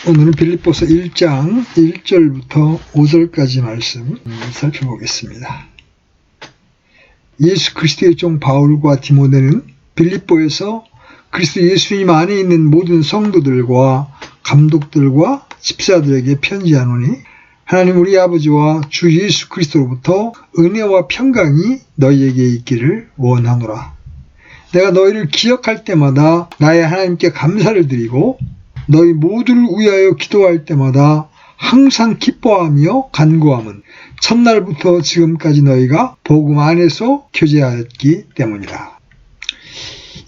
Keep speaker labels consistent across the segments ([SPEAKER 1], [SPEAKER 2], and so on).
[SPEAKER 1] 오늘은 빌립보서 1장 1절부터 5절까지 말씀 살펴보겠습니다. 예수 그리스도의 종 바울과 디모데는 빌립보에서 그리스도 예수님 안에 있는 모든 성도들과 감독들과 집사들에게 편지하노니 하나님 우리 아버지와 주 예수 그리스도로부터 은혜와 평강이 너희에게 있기를 원하노라. 내가 너희를 기억할 때마다 나의 하나님께 감사를 드리고 너희 모두를 위하여 기도할 때마다 항상 기뻐하며 간구함은 첫날부터 지금까지 너희가 복음 안에서 교제하였기 때문이라.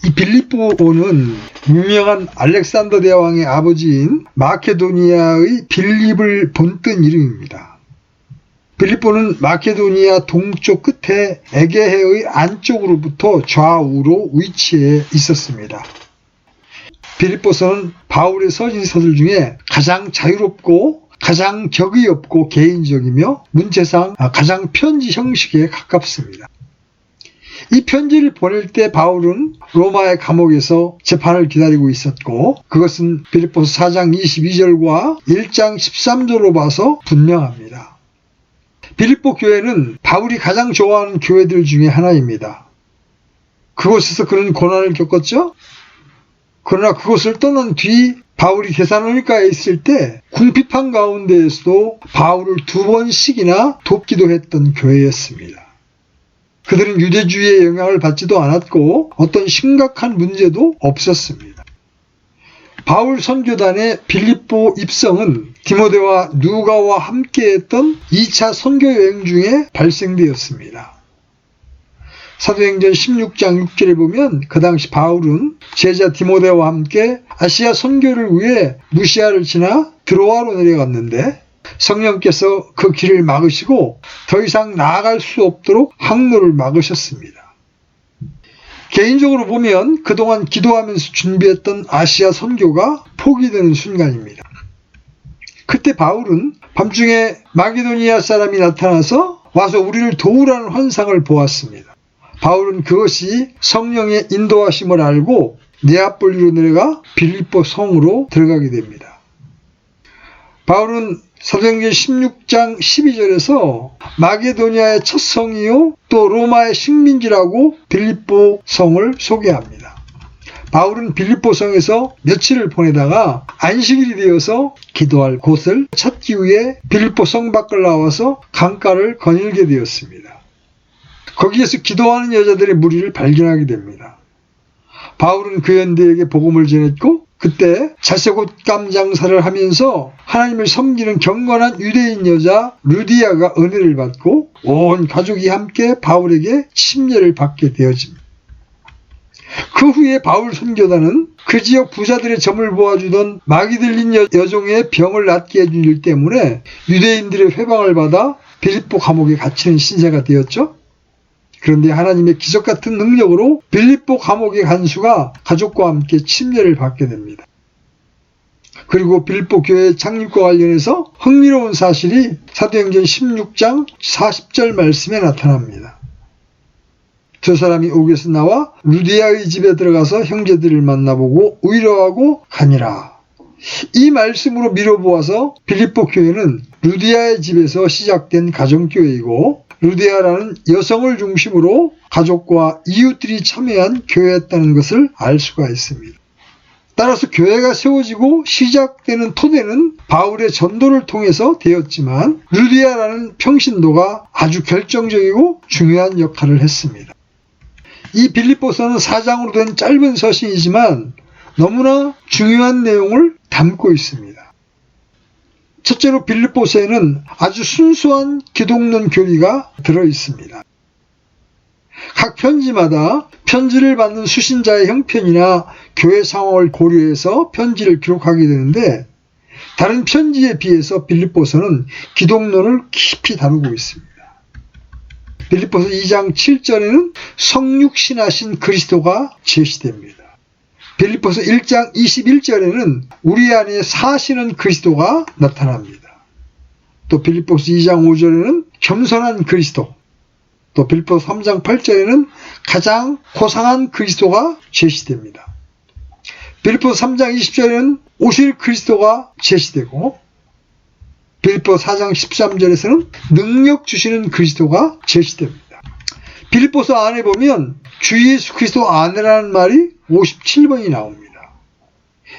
[SPEAKER 1] 이 빌립보는 유명한 알렉산더 대왕의 아버지인 마케도니아의 빌립을 본뜬 이름입니다. 빌립보는 마케도니아 동쪽 끝에 에게해의 안쪽으로부터 좌우로 위치해 있었습니다. 빌립보서는 바울의 서신서들 중에 가장 자유롭고 가장 격의 없고 개인적이며 문체상 가장 편지 형식에 가깝습니다. 이 편지를 보낼 때 바울은 로마의 감옥에서 재판을 기다리고 있었고 그것은 빌립보서 4장 22절과 1장 13절로 봐서 분명합니다. 빌립보 교회는 바울이 가장 좋아하는 교회들 중에 하나입니다. 그곳에서 그는 고난을 겪었죠? 그러나 그곳을 떠난 뒤 바울이 데살로니가에 있을 때 궁핍한 가운데에서도 바울을 2번씩이나 돕기도 했던 교회였습니다. 그들은 유대주의의 영향을 받지도 않았고 어떤 심각한 문제도 없었습니다. 바울 선교단의 빌립보 입성은 디모데와 누가와 함께했던 2차 선교여행 중에 발생되었습니다. 사도행전 16장 6절에 보면 그 당시 바울은 제자 디모데와 함께 아시아 선교를 위해 무시아를 지나 드로아로 내려갔는데 성령께서 그 길을 막으시고 더 이상 나아갈 수 없도록 항로를 막으셨습니다. 개인적으로 보면 그동안 기도하면서 준비했던 아시아 선교가 포기되는 순간입니다. 그때 바울은 밤중에 마게도니아 사람이 나타나서 와서 우리를 도우라는 환상을 보았습니다. 바울은 그것이 성령의 인도하심을 알고 네아폴리로 내려가 빌립보 성으로 들어가게 됩니다. 바울은 사도행전 16장 12절에서 마게도니아의 첫 성이요 또 로마의 식민지라고 빌립보 성을 소개합니다. 바울은 빌립보 성에서 며칠을 보내다가 안식일이 되어서 기도할 곳을 찾기 위해 빌립보 성 밖을 나와서 강가를 거닐게 되었습니다. 거기에서 기도하는 여자들의 무리를 발견하게 됩니다. 바울은 그 연대에게 복음을 전했고 그때 자색옷감 장사를 하면서 하나님을 섬기는 경건한 유대인 여자 루디아가 은혜를 받고 온 가족이 함께 바울에게 침례를 받게 되어집니다. 그 후에 바울 선교단은 그 지역 부자들의 점을 보아주던 마기들린 여종의 병을 낫게 해준 일 때문에 유대인들의 회방을 받아 빌립보 감옥에 갇히는 신세가 되었죠. 그런데 하나님의 기적 같은 능력으로 빌립보 감옥의 간수가 가족과 함께 침례를 받게 됩니다. 그리고 빌립보 교회 창립과 관련해서 흥미로운 사실이 사도행전 16장 40절 말씀에 나타납니다. 저 사람이 옥에서 나와 루디아의 집에 들어가서 형제들을 만나보고 위로하고 가니라. 이 말씀으로 미뤄보아서 빌립보 교회는 루디아의 집에서 시작된 가정교회이고 루디아라는 여성을 중심으로 가족과 이웃들이 참여한 교회였다는 것을 알 수가 있습니다. 따라서 교회가 세워지고 시작되는 토대는 바울의 전도를 통해서 되었지만 루디아라는 평신도가 아주 결정적이고 중요한 역할을 했습니다. 이 빌립보서는 4장으로 된 짧은 서신이지만 너무나 중요한 내용을 담고 있습니다. 첫째로 빌립보서에는 아주 순수한 기독론 교리가 들어있습니다. 각 편지마다 편지를 받는 수신자의 형편이나 교회 상황을 고려해서 편지를 기록하게 되는데 다른 편지에 비해서 빌립보서는 기독론을 깊이 다루고 있습니다. 빌립보서 2장 7절에는 성육신하신 그리스도가 제시됩니다. 빌립보서 1장 21절에는 우리 안에 사시는 그리스도가 나타납니다. 또 빌립보서 2장 5절에는 겸손한 그리스도, 또 빌립보서 3장 8절에는 가장 고상한 그리스도가 제시됩니다. 빌립보서 3장 20절에는 오실 그리스도가 제시되고 빌립보서 4장 13절에서는 능력 주시는 그리스도가 제시됩니다. 빌립보서 안에 보면 주 예수 그리스도 안에라는 말이 57번이 나옵니다.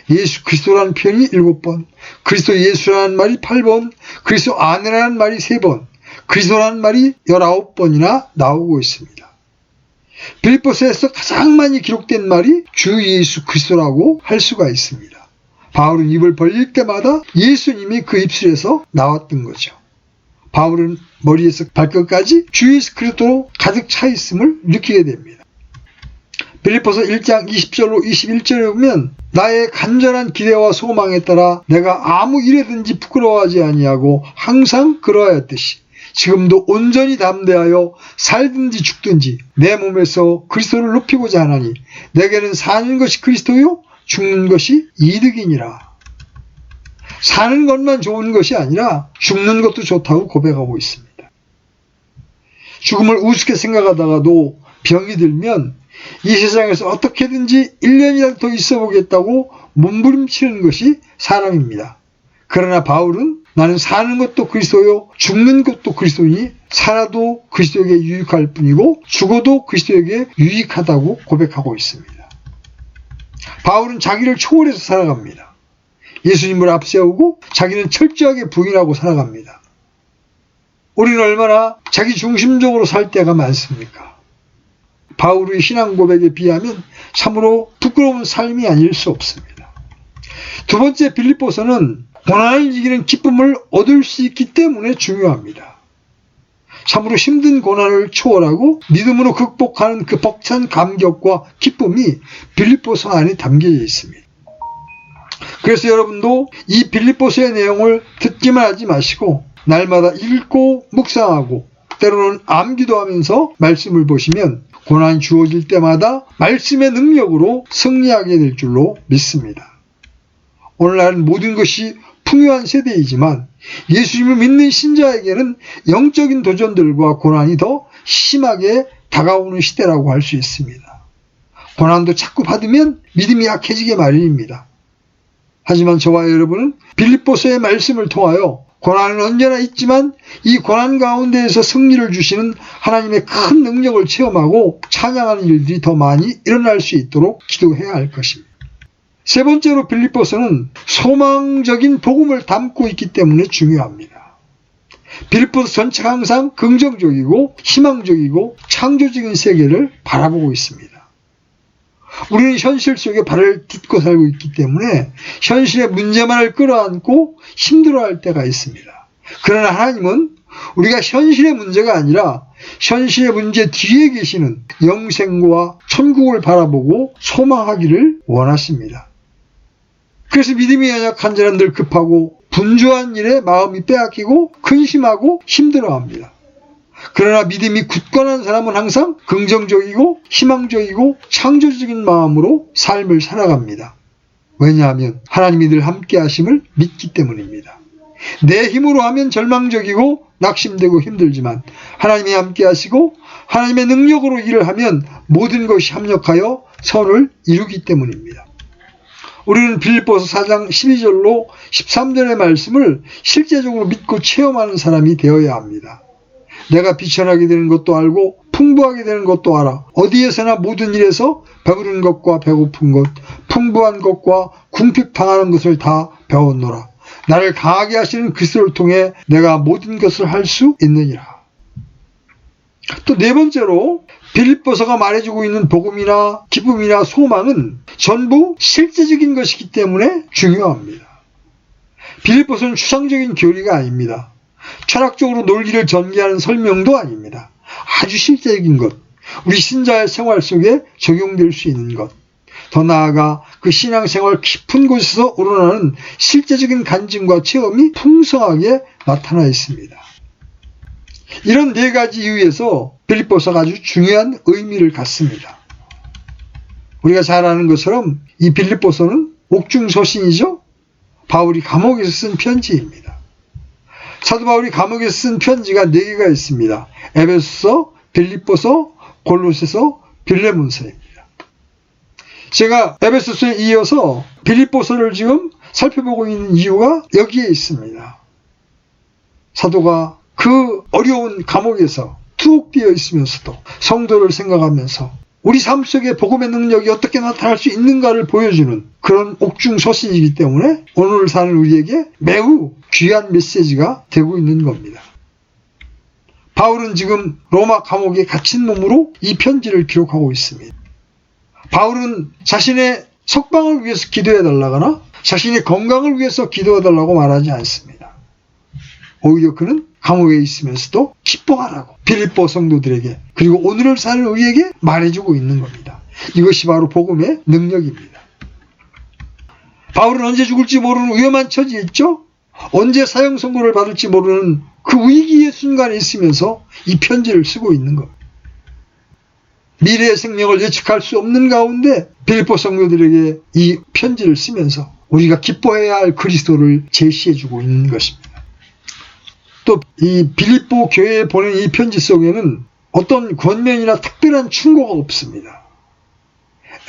[SPEAKER 1] 예수 그리스도라는 표현이 7번, 그리스도 예수라는 말이 8번, 그리스도 안에라는 말이 3번, 그리스도라는 말이 19번이나 나오고 있습니다. 빌립보서에서 가장 많이 기록된 말이 주 예수 그리스도라고 할 수가 있습니다. 바울은 입을 벌릴 때마다 예수님이 그 입술에서 나왔던 거죠. 바울은 머리에서 발끝까지 주 예수 그리스도로 가득 차 있음을 느끼게 됩니다. 빌립보서 1장 20절로 21절에 보면 나의 간절한 기대와 소망에 따라 내가 아무 일에든지 부끄러워하지 아니하고 항상 그러하였듯이 지금도 온전히 담대하여 살든지 죽든지 내 몸에서 그리스도를 높이고자 하나니 내게는 사는 것이 그리스도요 죽는 것이 이득이니라. 사는 것만 좋은 것이 아니라 죽는 것도 좋다고 고백하고 있습니다. 죽음을 우습게 생각하다가도 병이 들면 이 세상에서 어떻게든지 1년이라도 더 있어 보겠다고 몸부림치는 것이 사람입니다. 그러나 바울은 나는 사는 것도 그리스도요 죽는 것도 그리스도니 살아도 그리스도에게 유익할 뿐이고 죽어도 그리스도에게 유익하다고 고백하고 있습니다. 바울은 자기를 초월해서 살아갑니다. 예수님을 앞세우고 자기는 철저하게 부인하고 살아갑니다. 우리는 얼마나 자기 중심적으로 살 때가 많습니까? 바울의 신앙 고백에 비하면 참으로 부끄러운 삶이 아닐 수 없습니다. 두 번째, 빌립보서는 고난을 이기는 기쁨을 얻을 수 있기 때문에 중요합니다. 참으로 힘든 고난을 초월하고 믿음으로 극복하는 그 벅찬 감격과 기쁨이 빌립보서 안에 담겨져 있습니다. 그래서 여러분도 이 빌립보서의 내용을 듣기만 하지 마시고 날마다 읽고 묵상하고 때로는 암기도하면서 말씀을 보시면 고난이 주어질 때마다 말씀의 능력으로 승리하게 될 줄로 믿습니다. 오늘날은 모든 것이 풍요한 세대이지만 예수님을 믿는 신자에게는 영적인 도전들과 고난이 더 심하게 다가오는 시대라고 할 수 있습니다. 고난도 자꾸 받으면 믿음이 약해지게 마련입니다. 하지만 저와 여러분은 빌립보서의 말씀을 통하여 고난은 언제나 있지만 이 고난 가운데에서 승리를 주시는 하나님의 큰 능력을 체험하고 찬양하는 일들이 더 많이 일어날 수 있도록 기도해야 할 것입니다. 세 번째로 빌립보서는 소망적인 복음을 담고 있기 때문에 중요합니다. 빌립보서 전체가 항상 긍정적이고 희망적이고 창조적인 세계를 바라보고 있습니다. 우리는 현실 속에 발을 딛고 살고 있기 때문에 현실의 문제만을 끌어안고 힘들어할 때가 있습니다. 그러나 하나님은 우리가 현실의 문제가 아니라 현실의 문제 뒤에 계시는 영생과 천국을 바라보고 소망하기를 원하십니다. 그래서 믿음이 연약한 자는 늘 급하고 분주한 일에 마음이 빼앗기고 근심하고 힘들어합니다. 그러나 믿음이 굳건한 사람은 항상 긍정적이고 희망적이고 창조적인 마음으로 삶을 살아갑니다. 왜냐하면 하나님이 늘 함께 하심을 믿기 때문입니다. 내 힘으로 하면 절망적이고 낙심되고 힘들지만 하나님이 함께 하시고 하나님의 능력으로 일을 하면 모든 것이 합력하여 선을 이루기 때문입니다. 우리는 빌립보서 4장 12절로 13절의 말씀을 실제적으로 믿고 체험하는 사람이 되어야 합니다. 내가 비천하게 되는 것도 알고 풍부하게 되는 것도 알아. 어디에서나 모든 일에서 배부른 것과 배고픈 것, 풍부한 것과 궁핍당하는 것을 다 배웠노라. 나를 강하게 하시는 그리스도를 통해 내가 모든 것을 할 수 있느니라. 또 네 번째로 빌립보서가 말해주고 있는 복음이나 기쁨이나 소망은 전부 실제적인 것이기 때문에 중요합니다. 빌립보서는 추상적인 교리가 아닙니다. 철학적으로 논리를 전개하는 설명도 아닙니다. 아주 실제적인 것, 우리 신자의 생활 속에 적용될 수 있는 것, 더 나아가 그 신앙생활 깊은 곳에서 우러나는 실제적인 간증과 체험이 풍성하게 나타나 있습니다. 이런 네 가지 이유에서 빌립보서가 아주 중요한 의미를 갖습니다. 우리가 잘 아는 것처럼 이 빌립보서는 옥중서신이죠. 바울이 감옥에서 쓴 편지입니다. 사도 바울이 감옥에서 쓴 편지가 4개가 있습니다. 에베소서, 빌립보서, 골로새서, 빌레몬서입니다. 제가 에베소서에 이어서 빌립보서를 지금 살펴보고 있는 이유가 여기에 있습니다. 사도가 그 어려운 감옥에서 투옥되어 있으면서도 성도를 생각하면서 우리 삶 속에 복음의 능력이 어떻게 나타날 수 있는가를 보여주는 그런 옥중서신이기 때문에 오늘 사는 우리에게 매우 귀한 메시지가 되고 있는 겁니다. 바울은 지금 로마 감옥에 갇힌 몸으로 이 편지를 기록하고 있습니다. 바울은 자신의 석방을 위해서 기도해달라거나 자신의 건강을 위해서 기도해달라고 말하지 않습니다. 오히려 그는 감옥에 있으면서도 기뻐하라고 빌립보 성도들에게 그리고 오늘을 사는 우리에게 말해주고 있는 겁니다. 이것이 바로 복음의 능력입니다. 바울은 언제 죽을지 모르는 위험한 처지에 있죠. 언제 사형 선고를 받을지 모르는 그 위기의 순간에 있으면서 이 편지를 쓰고 있는 겁니다. 미래의 생명을 예측할 수 없는 가운데 빌립보 성도들에게 이 편지를 쓰면서 우리가 기뻐해야 할 그리스도를 제시해주고 있는 것입니다. 또 이 빌립보 교회에 보낸 이 편지 속에는 어떤 권면이나 특별한 충고가 없습니다.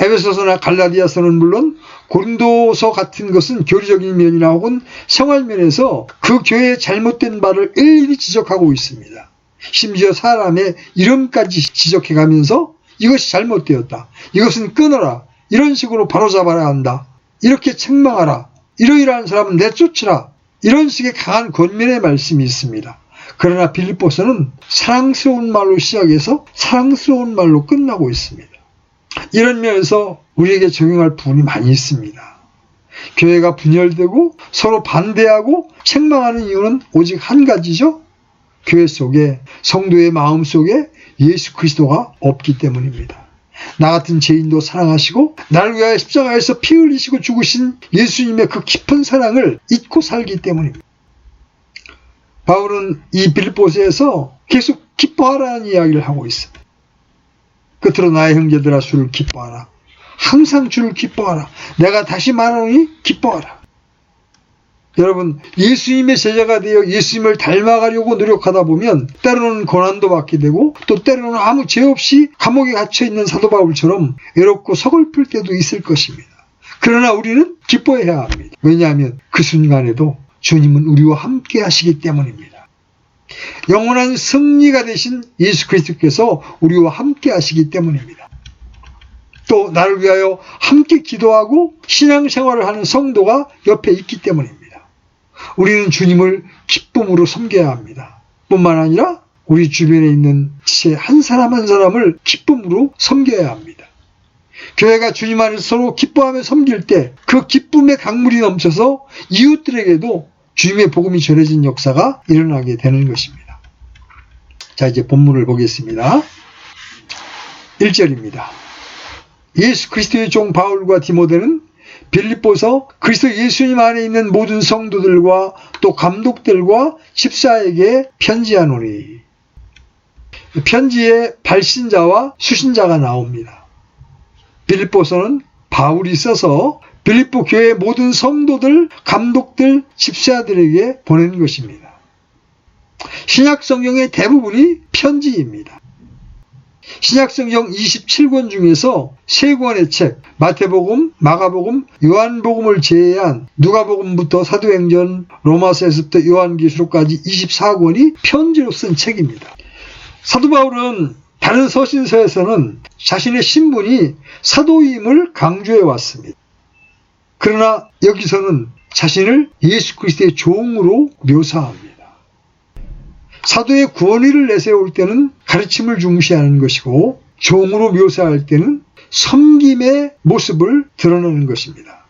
[SPEAKER 1] 에베소서나 갈라디아서는 물론 고린도서 같은 것은 교리적인 면이나 혹은 생활면에서 그 교회의 잘못된 바를 일일이 지적하고 있습니다. 심지어 사람의 이름까지 지적해가면서 이것이 잘못되었다. 이것은 끊어라. 이런 식으로 바로잡아야 한다. 이렇게 책망하라. 이러이러한 사람은 내쫓으라. 이런 식의 강한 권면의 말씀이 있습니다. 그러나 빌립보서는 사랑스러운 말로 시작해서 사랑스러운 말로 끝나고 있습니다. 이런 면에서 우리에게 적용할 부분이 많이 있습니다. 교회가 분열되고 서로 반대하고 책망하는 이유는 오직 한 가지죠. 교회 속에 성도의 마음 속에 예수 그리스도가 없기 때문입니다. 나 같은 죄인도 사랑하시고 나를 위하여 십자가에서 피 흘리시고 죽으신 예수님의 그 깊은 사랑을 잊고 살기 때문입니다. 바울은 이 빌립보서에서 계속 기뻐하라는 이야기를 하고 있습니다. 끝으로 나의 형제들아 주를 기뻐하라. 항상 주를 기뻐하라. 내가 다시 말하노니 기뻐하라. 여러분, 예수님의 제자가 되어 예수님을 닮아가려고 노력하다 보면 때로는 고난도 받게 되고 또 때로는 아무 죄 없이 감옥에 갇혀있는 사도 바울처럼 외롭고 서글플 때도 있을 것입니다. 그러나 우리는 기뻐해야 합니다. 왜냐하면 그 순간에도 주님은 우리와 함께 하시기 때문입니다. 영원한 승리가 되신 예수 그리스도께서 우리와 함께 하시기 때문입니다. 또 나를 위하여 함께 기도하고 신앙생활을 하는 성도가 옆에 있기 때문입니다. 우리는 주님을 기쁨으로 섬겨야 합니다. 뿐만 아니라 우리 주변에 있는 지체 한 사람 한 사람을 기쁨으로 섬겨야 합니다. 교회가 주님 안에서 서로 기뻐하며 섬길 때 그 기쁨의 강물이 넘쳐서 이웃들에게도 주님의 복음이 전해진 역사가 일어나게 되는 것입니다. 자, 이제 본문을 보겠습니다. 1절입니다. 예수 그리스도의 종 바울과 디모데는 빌립보서 그리스도 예수님 안에 있는 모든 성도들과 또 감독들과 집사에게 편지하노니. 편지에 발신자와 수신자가 나옵니다. 빌립보서는 바울이 써서 빌립보 교회의 모든 성도들, 감독들, 집사들에게 보낸 것입니다. 신약 성경의 대부분이 편지입니다. 신약성경 27권 중에서 3권의 책, 마태복음, 마가복음, 요한복음을 제외한 누가복음부터 사도행전, 로마서에서부터 요한계시록까지 24권이 편지로 쓴 책입니다. 사도 바울은 다른 서신서에서는 자신의 신분이 사도임을 강조해 왔습니다. 그러나 여기서는 자신을 예수 그리스도의 종으로 묘사합니다. 사도의 구원의를 내세울 때는 가르침을 중시하는 것이고 종으로 묘사할 때는 섬김의 모습을 드러내는 것입니다.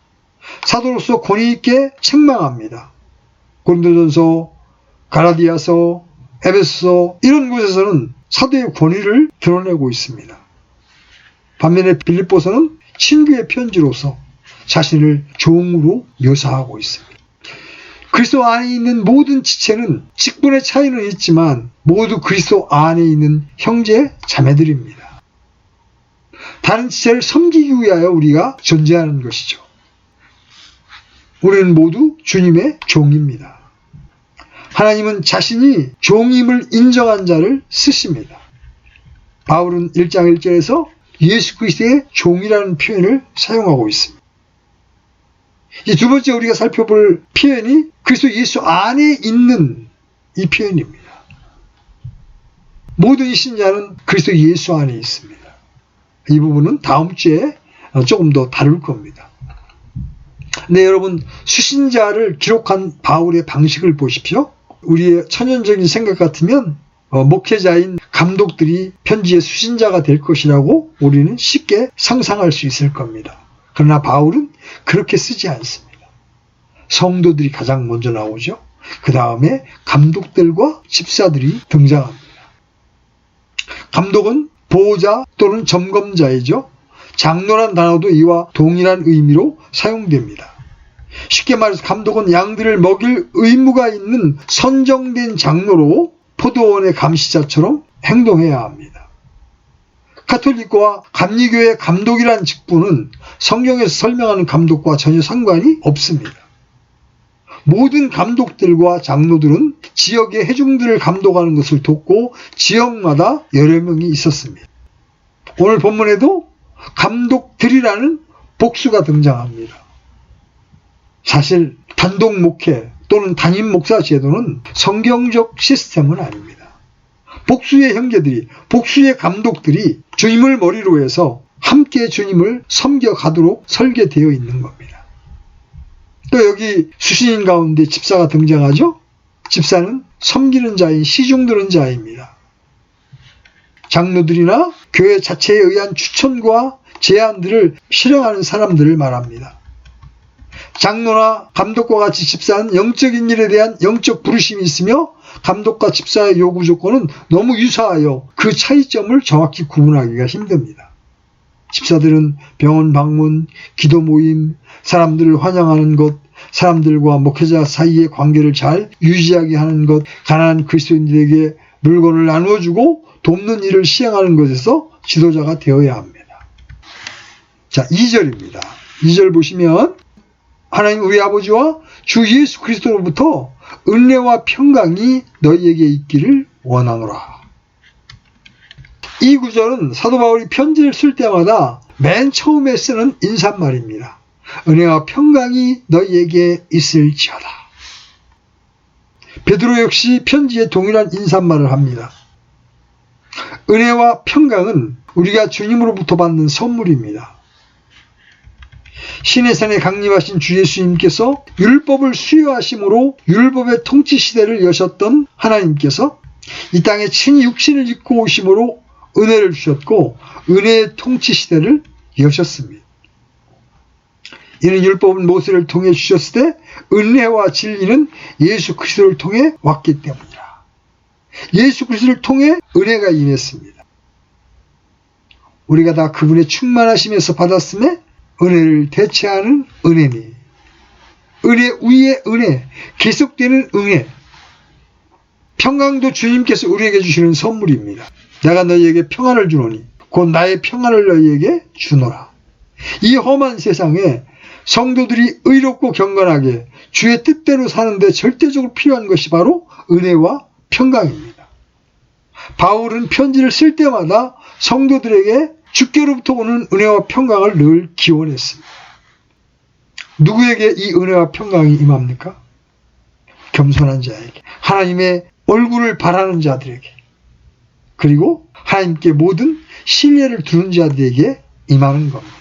[SPEAKER 1] 사도로서 권위 있게 책망합니다. 고린도전서, 갈라디아서, 에베소서 이런 곳에서는 사도의 권위를 드러내고 있습니다. 반면에 빌립보서는 친구의 편지로서 자신을 종으로 묘사하고 있습니다. 그리스도 안에 있는 모든 지체는 직분의 차이는 있지만 모두 그리스도 안에 있는 형제 자매들입니다. 다른 지체를 섬기기 위하여 우리가 존재하는 것이죠. 우리는 모두 주님의 종입니다. 하나님은 자신이 종임을 인정한 자를 쓰십니다. 바울은 1장 1절에서 예수 그리스도의 종이라는 표현을 사용하고 있습니다. 이 두 번째 우리가 살펴볼 표현이 그리스도 예수 안에 있는 이 표현입니다. 모든 신자는 그리스도 예수 안에 있습니다. 이 부분은 다음 주에 조금 더 다룰 겁니다. 네, 여러분, 수신자를 기록한 바울의 방식을 보십시오. 우리의 천연적인 생각 같으면 목회자인 감독들이 편지의 수신자가 될 것이라고 우리는 쉽게 상상할 수 있을 겁니다. 그러나 바울은 그렇게 쓰지 않습니다. 성도들이 가장 먼저 나오죠. 그 다음에 감독들과 집사들이 등장합니다. 감독은 보호자 또는 점검자이죠. 장로란 단어도 이와 동일한 의미로 사용됩니다. 쉽게 말해서 감독은 양들을 먹일 의무가 있는 선정된 장로로 포도원의 감시자처럼 행동해야 합니다. 가톨릭과 감리교의 감독이란 직분은 성경에서 설명하는 감독과 전혀 상관이 없습니다. 모든 감독들과 장로들은 지역의 회중들을 감독하는 것을 돕고 지역마다 여러 명이 있었습니다. 오늘 본문에도 감독들이라는 복수가 등장합니다. 사실 단독 목회 또는 단임 목사 제도는 성경적 시스템은 아닙니다. 복수의 형제들이, 복수의 감독들이 주님을 머리로 해서 함께 주님을 섬겨가도록 설계되어 있는 겁니다. 또 여기 수신인 가운데 집사가 등장하죠. 집사는 섬기는 자인 시중 드는 자입니다. 장로들이나 교회 자체에 의한 추천과 제안들을 실행하는 사람들을 말합니다. 장로나 감독과 같이 집사는 영적인 일에 대한 영적 부르심이 있으며 감독과 집사의 요구 조건은 너무 유사하여 그 차이점을 정확히 구분하기가 힘듭니다. 집사들은 병원 방문, 기도 모임, 사람들을 환영하는 것, 사람들과 목회자 사이의 관계를 잘 유지하게 하는 것, 가난한 그리스도인들에게 물건을 나누어주고 돕는 일을 시행하는 것에서 지도자가 되어야 합니다. 자, 2절입니다. 2절 보시면 하나님 우리 아버지와 주 예수 그리스도로부터 은혜와 평강이 너희에게 있기를 원하노라. 이 구절은 사도 바울이 편지를 쓸 때마다 맨 처음에 쓰는 인사말입니다. 은혜와 평강이 너희에게 있을지어다. 베드로 역시 편지에 동일한 인사말을 합니다. 은혜와 평강은 우리가 주님으로부터 받는 선물입니다. 신의 산에 강림하신 주 예수님께서 율법을 수여하심으로 율법의 통치 시대를 여셨던 하나님께서 이 땅에 친히 육신을 입고 오심으로 은혜를 주셨고 은혜의 통치 시대를 여셨습니다. 이는 율법은 모세를 통해 주셨을 때 은혜와 진리는 예수 그리스도를 통해 왔기 때문이라. 예수 그리스도를 통해 은혜가 임했습니다. 우리가 다 그분의 충만하심에서 받았음에 은혜를 대체하는 은혜니 은혜 위에 은혜, 계속되는 은혜. 평강도 주님께서 우리에게 주시는 선물입니다. 내가 너희에게 평안을 주노니 곧 나의 평안을 너희에게 주노라. 이 험한 세상에 성도들이 의롭고 경건하게 주의 뜻대로 사는데 절대적으로 필요한 것이 바로 은혜와 평강입니다. 바울은 편지를 쓸 때마다 성도들에게 주께로부터 오는 은혜와 평강을 늘 기원했습니다. 누구에게 이 은혜와 평강이 임합니까? 겸손한 자에게, 하나님의 얼굴을 바라는 자들에게, 그리고 하나님께 모든 신뢰를 두는 자들에게 임하는 겁니다.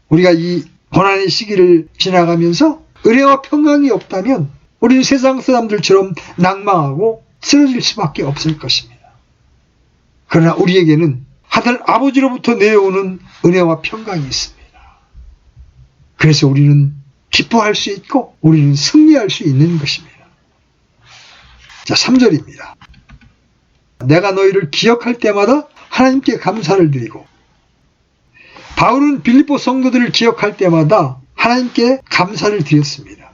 [SPEAKER 1] 우리가 이 고난의 시기를 지나가면서 은혜와 평강이 없다면 우리는 세상 사람들처럼 낭망하고 쓰러질 수밖에 없을 것입니다. 그러나 우리에게는 하늘 아버지로부터 내려오는 은혜와 평강이 있습니다. 그래서 우리는 기뻐할 수 있고 우리는 승리할 수 있는 것입니다. 자, 3절입니다. 내가 너희를 기억할 때마다 하나님께 감사를 드리고. 바울은 빌립보 성도들을 기억할 때마다 하나님께 감사를 드렸습니다.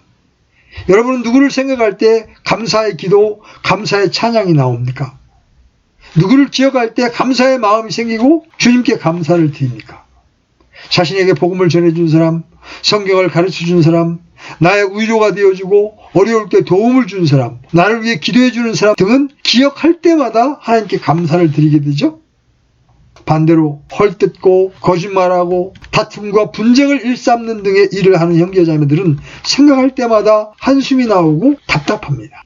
[SPEAKER 1] 여러분은 누구를 생각할 때 감사의 기도, 감사의 찬양이 나옵니까? 누구를 기억할 때 감사의 마음이 생기고 주님께 감사를 드립니까? 자신에게 복음을 전해준 사람, 성경을 가르쳐준 사람, 나의 위로가 되어주고 어려울 때 도움을 준 사람, 나를 위해 기도해주는 사람 등은 기억할 때마다 하나님께 감사를 드리게 되죠. 반대로 헐뜯고 거짓말하고 다툼과 분쟁을 일삼는 등의 일을 하는 형제자매들은 생각할 때마다 한숨이 나오고 답답합니다.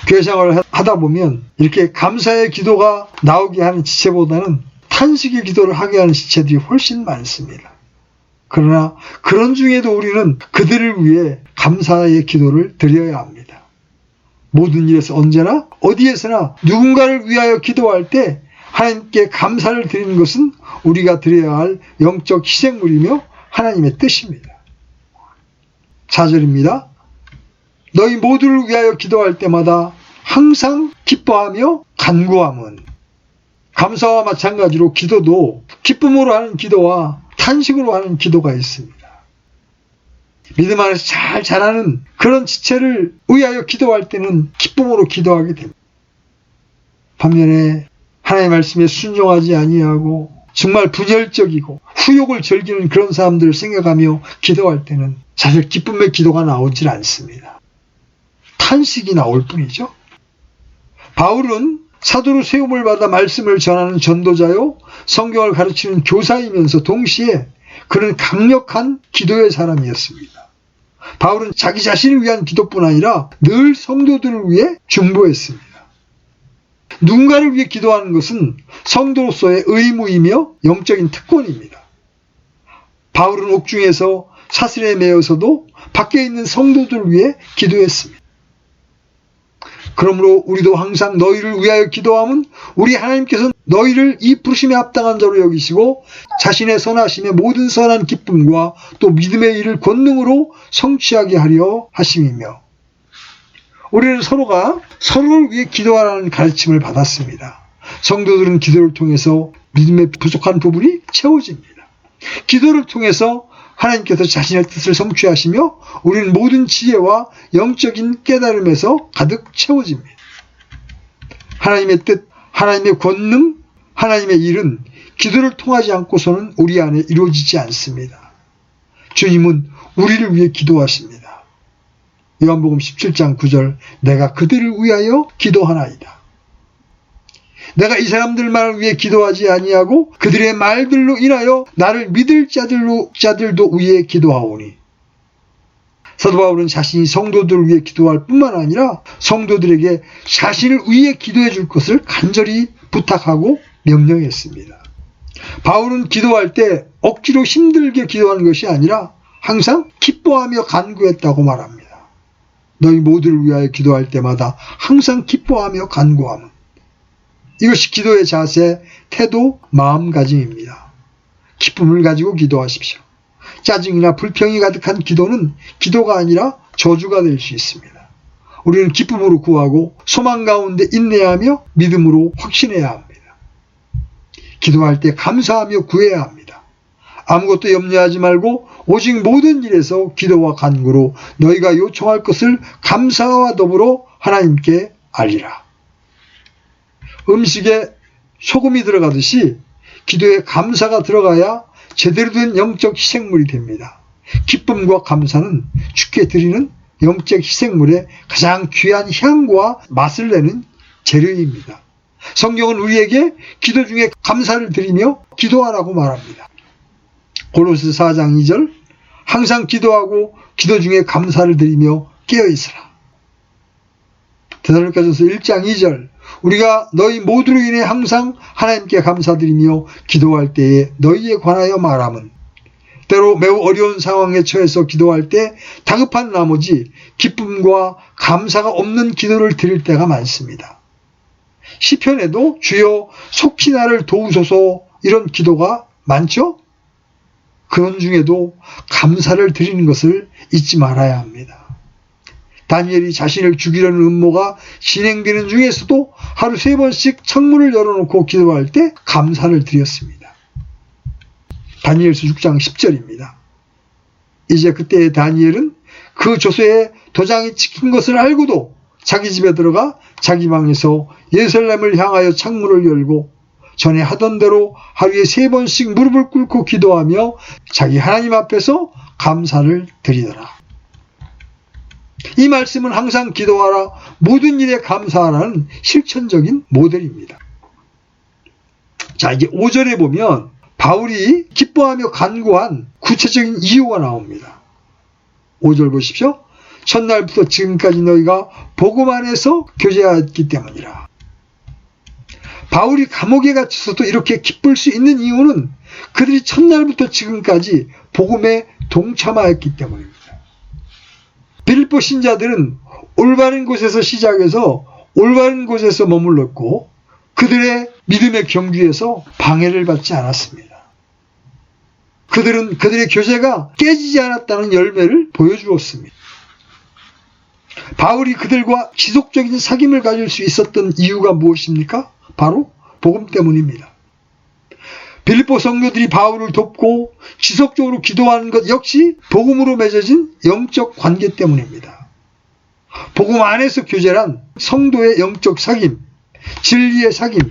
[SPEAKER 1] 교회 생활을 하다 보면 이렇게 감사의 기도가 나오게 하는 지체보다는 탄식의 기도를 하게 하는 지체들이 훨씬 많습니다. 그러나 그런 중에도 우리는 그들을 위해 감사의 기도를 드려야 합니다. 모든 일에서 언제나 어디에서나 누군가를 위하여 기도할 때 하나님께 감사를 드리는 것은 우리가 드려야 할 영적 희생물이며 하나님의 뜻입니다. 4절입니다. 너희 모두를 위하여 기도할 때마다 항상 기뻐하며 간구함은. 감사와 마찬가지로 기도도 기쁨으로 하는 기도와 탄식으로 하는 기도가 있습니다. 믿음 안에서 잘 자라는 그런 지체를 위하여 기도할 때는 기쁨으로 기도하게 됩니다. 반면에 하나님의 말씀에 순종하지 아니하고 정말 분열적이고 후욕을 즐기는 그런 사람들을 생각하며 기도할 때는 사실 기쁨의 기도가 나오질 않습니다. 탄식이 나올 뿐이죠. 바울은 사도로 세움을 받아 말씀을 전하는 전도자요, 성경을 가르치는 교사이면서 동시에 그는 강력한 기도의 사람이었습니다. 바울은 자기 자신을 위한 기도뿐 아니라 늘 성도들을 위해 중보했습니다. 누군가를 위해 기도하는 것은 성도로서의 의무이며 영적인 특권입니다. 바울은 옥중에서 사슬에 매여서도 밖에 있는 성도들을 위해 기도했습니다. 그러므로 우리도 항상 너희를 위하여 기도하면 우리 하나님께서 너희를 이 부르심에 합당한 자로 여기시고 자신의 선하심의 모든 선한 기쁨과 또 믿음의 일을 권능으로 성취하게 하려 하심이며, 우리는 서로가 서로를 위해 기도하라는 가르침을 받았습니다. 성도들은 기도를 통해서 믿음의 부족한 부분이 채워집니다. 기도를 통해서 하나님께서 자신의 뜻을 성취하시며 우리는 모든 지혜와 영적인 깨달음에서 가득 채워집니다. 하나님의 뜻, 하나님의 권능, 하나님의 일은 기도를 통하지 않고서는 우리 안에 이루어지지 않습니다. 주님은 우리를 위해 기도하십니다. 요한복음 17장 9절, 내가 그들을 위하여 기도하나이다. 내가 이 사람들만을 위해 기도하지 아니하고 그들의 말들로 인하여 나를 믿을 자들도 위해 기도하오니. 사도 바울은 자신이 성도들을 위해 기도할 뿐만 아니라 성도들에게 자신을 위해 기도해 줄 것을 간절히 부탁하고 명령했습니다. 바울은 기도할 때 억지로 힘들게 기도하는 것이 아니라 항상 기뻐하며 간구했다고 말합니다. 너희 모두를 위하여 기도할 때마다 항상 기뻐하며 간구함은. 이것이 기도의 자세, 태도, 마음가짐입니다. 기쁨을 가지고 기도하십시오. 짜증이나 불평이 가득한 기도는 기도가 아니라 저주가 될 수 있습니다. 우리는 기쁨으로 구하고 소망 가운데 인내하며 믿음으로 확신해야 합니다. 기도할 때 감사하며 구해야 합니다. 아무것도 염려하지 말고 오직 모든 일에서 기도와 간구로 너희가 요청할 것을 감사와 더불어 하나님께 알리라. 음식에 소금이 들어가듯이 기도에 감사가 들어가야 제대로 된 영적 희생물이 됩니다. 기쁨과 감사는 주께 드리는 영적 희생물의 가장 귀한 향과 맛을 내는 재료입니다. 성경은 우리에게 기도 중에 감사를 드리며 기도하라고 말합니다. 고로새 4장 2절, 항상 기도하고 기도 중에 감사를 드리며 깨어있으라. 데살로니가전서 1장 2절, 우리가 너희 모두로 인해 항상 하나님께 감사드리며 기도할 때에 너희에 관하여 말함은, 때로 매우 어려운 상황에 처해서 기도할 때 다급한 나머지 기쁨과 감사가 없는 기도를 드릴 때가 많습니다. 시편에도 주여 속히 나를 도우소서 이런 기도가 많죠? 그런 중에도 감사를 드리는 것을 잊지 말아야 합니다. 다니엘이 자신을 죽이려는 음모가 진행되는 중에서도 하루 3번씩 창문을 열어놓고 기도할 때 감사를 드렸습니다. 다니엘서 6장 10절입니다. 이제 그때의 다니엘은 그 조서에 도장이 찍힌 것을 알고도 자기 집에 들어가 자기 방에서 예루살렘을 향하여 창문을 열고 전에 하던 대로 하루에 3번씩 무릎을 꿇고 기도하며 자기 하나님 앞에서 감사를 드리더라. 이 말씀은 항상 기도하라, 모든 일에 감사하라는 실천적인 모델입니다. 자, 이제 5절에 보면 바울이 기뻐하며 간구한 구체적인 이유가 나옵니다. 5절 보십시오. 첫날부터 지금까지 너희가 복음 안에서 교제하였기 때문이라. 바울이 감옥에 갇혀서도 이렇게 기쁠 수 있는 이유는 그들이 첫날부터 지금까지 복음에 동참하였기 때문입니다. 빌립보 신자들은 올바른 곳에서 시작해서 올바른 곳에서 머물렀고 그들의 믿음의 경주에서 방해를 받지 않았습니다. 그들은 그들의 교제가 깨지지 않았다는 열매를 보여주었습니다. 바울이 그들과 지속적인 사귐을 가질 수 있었던 이유가 무엇입니까? 바로 복음 때문입니다. 빌립보 성도들이 바울을 돕고 지속적으로 기도하는 것 역시 복음으로 맺어진 영적 관계 때문입니다. 복음 안에서 교제란 성도의 영적 사귐, 진리의 사귐,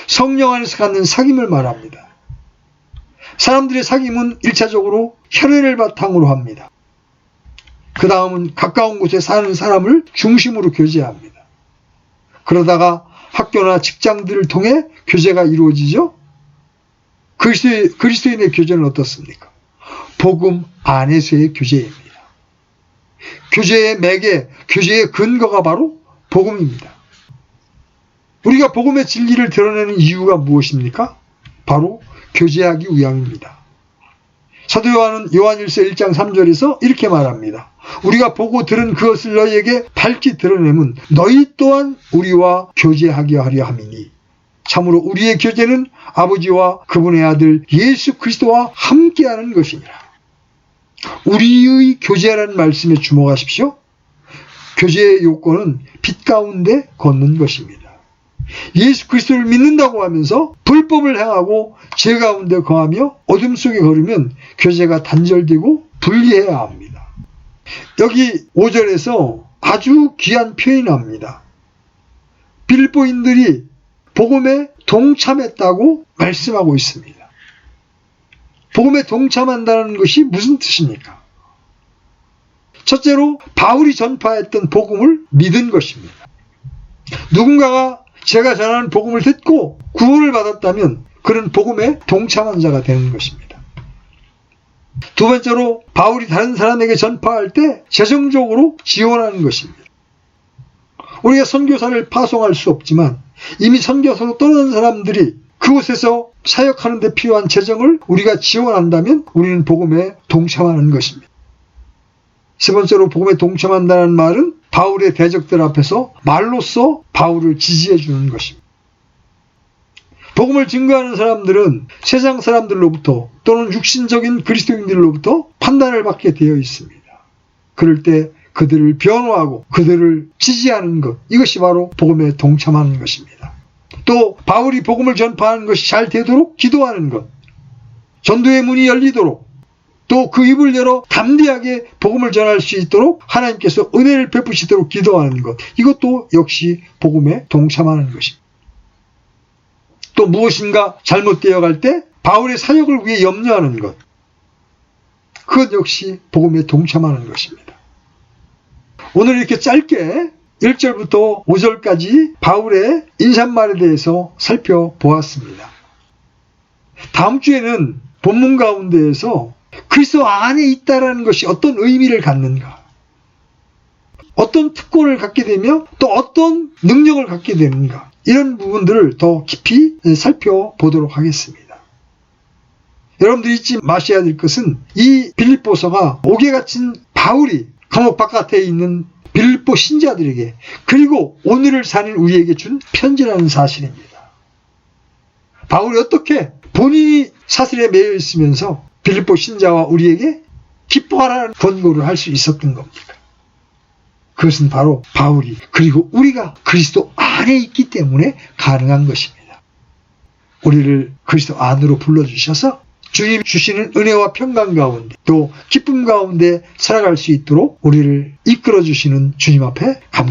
[SPEAKER 1] 성령 안에서 갖는 사귐을 말합니다. 사람들의 사귐은 1차적으로 혈연을 바탕으로 합니다. 그 다음은 가까운 곳에 사는 사람을 중심으로 교제합니다. 그러다가 학교나 직장들을 통해 교제가 이루어지죠. 그리스도인의 교제는 어떻습니까? 복음 안에서의 교제입니다. 교제의 매개, 교제의 근거가 바로 복음입니다. 우리가 복음의 진리를 드러내는 이유가 무엇입니까? 바로 교제하기 위함입니다. 사도 요한은 요한일서 1장 3절에서 이렇게 말합니다. 우리가 보고 들은 그것을 너희에게 밝히 드러내면 너희 또한 우리와 교제하게 하려 함이니 참으로 우리의 교제는 아버지와 그분의 아들 예수 그리스도와 함께하는 것이니라. 우리의 교제라는 말씀에 주목하십시오. 교제의 요건은 빛 가운데 걷는 것입니다. 예수 그리스도를 믿는다고 하면서 불법을 행하고 죄 가운데 거하며 어둠 속에 걸으면 교제가 단절되고 분리해야 합니다. 여기 5절에서 아주 귀한 표현이 나옵니다. 빌립보인들이 복음에 동참했다고 말씀하고 있습니다. 복음에 동참한다는 것이 무슨 뜻입니까? 첫째로 바울이 전파했던 복음을 믿은 것입니다. 누군가가 제가 전하는 복음을 듣고 구원을 받았다면 그는 복음에 동참한 자가 되는 것입니다. 두 번째로 바울이 다른 사람에게 전파할 때 재정적으로 지원하는 것입니다. 우리가 선교사를 파송할 수 없지만 이미 선교사로 떠난 사람들이 그곳에서 사역하는 데 필요한 재정을 우리가 지원한다면 우리는 복음에 동참하는 것입니다. 세 번째로 복음에 동참한다는 말은 바울의 대적들 앞에서 말로써 바울을 지지해 주는 것입니다. 복음을 증거하는 사람들은 세상 사람들로부터 또는 육신적인 그리스도인들로부터 판단을 받게 되어 있습니다. 그럴 때 그들을 변호하고 그들을 지지하는 것, 이것이 바로 복음에 동참하는 것입니다. 또 바울이 복음을 전파하는 것이 잘 되도록 기도하는 것, 전도의 문이 열리도록 또 그 입을 열어 담대하게 복음을 전할 수 있도록 하나님께서 은혜를 베푸시도록 기도하는 것, 이것도 역시 복음에 동참하는 것입니다. 또 무엇인가 잘못되어 갈 때 바울의 사역을 위해 염려하는 것, 그것 역시 복음에 동참하는 것입니다. 오늘 이렇게 짧게 1절부터 5절까지 바울의 인사말에 대해서 살펴보았습니다. 다음 주에는 본문 가운데에서 그리스도 안에 있다라는 것이 어떤 의미를 갖는가, 어떤 특권을 갖게 되며 또 어떤 능력을 갖게 되는가, 이런 부분들을 더 깊이 살펴보도록 하겠습니다. 여러분들이 잊지 마셔야 될 것은 이 빌립보서가 옥에 갇힌 바울이 감옥 바깥에 있는 빌립보 신자들에게 그리고 오늘을 사는 우리에게 준 편지라는 사실입니다. 바울이 어떻게 본인이 사슬에 매여 있으면서 빌립보 신자와 우리에게 기뻐하라는 권고를 할 수 있었던 겁니까? 그것은 바로 바울이 그리고 우리가 그리스도 안에 있기 때문에 가능한 것입니다. 우리를 그리스도 안으로 불러주셔서 주님 주시는 은혜와 평강 가운데 또 기쁨 가운데 살아갈 수 있도록 우리를 이끌어 주시는 주님 앞에 감사합니다.